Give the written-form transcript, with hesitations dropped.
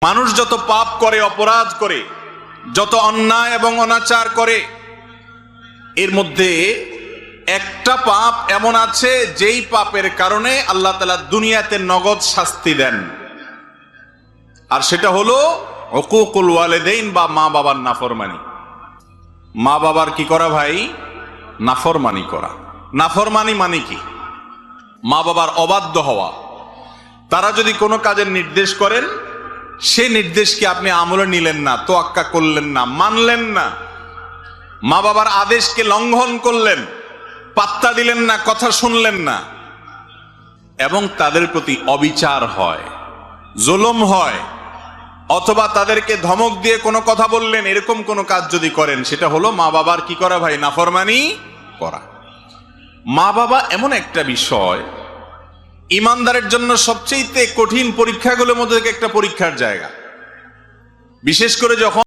মানুষ যত পাপ করে, অপরাধ করে, যত অন্যায় এবং অনাচার করে, এর মধ্যে একটা পাপ এমন আছে যেই পাপের কারণে আল্লাহ তাআলা দুনিয়াতে নগদ শাস্তি দেন, আর সেটা হলো উকুকুল ওয়ালিদাইন বা মা বাবার নাফরমানি। মা বাবার কি করা ভাই? নাফরমানি করা। নাফরমানি মানে কি? মা বাবার অবাধ্য হওয়া। তারা যদি কোনো কাজের নির্দেশ করেন, সে নির্দেশকে আপনি আমলে নিলেন না, তোয়াক্কা করলেন না, মানলেন না, মা বাবার আদেশকে লঙ্ঘন করলেন, পাত্তা দিলেন না, কথা শুনলেন না, এবং তাদের প্রতি অবিচার হয়, জুলুম হয়, অথবা তাদেরকে ধমক দিয়ে কোনো কথা বললেন, এরকম কোনো কাজ যদি করেন, সেটা হলো মা বাবার কি করা ভাই? নাফরমানি করা। মা বাবা এমন একটা বিষয়, ইমানদারের জন্য সবচেয়ে কঠিন পরীক্ষাগুলোর মধ্যে একটা পরীক্ষার জায়গা, বিশেষ করে যখন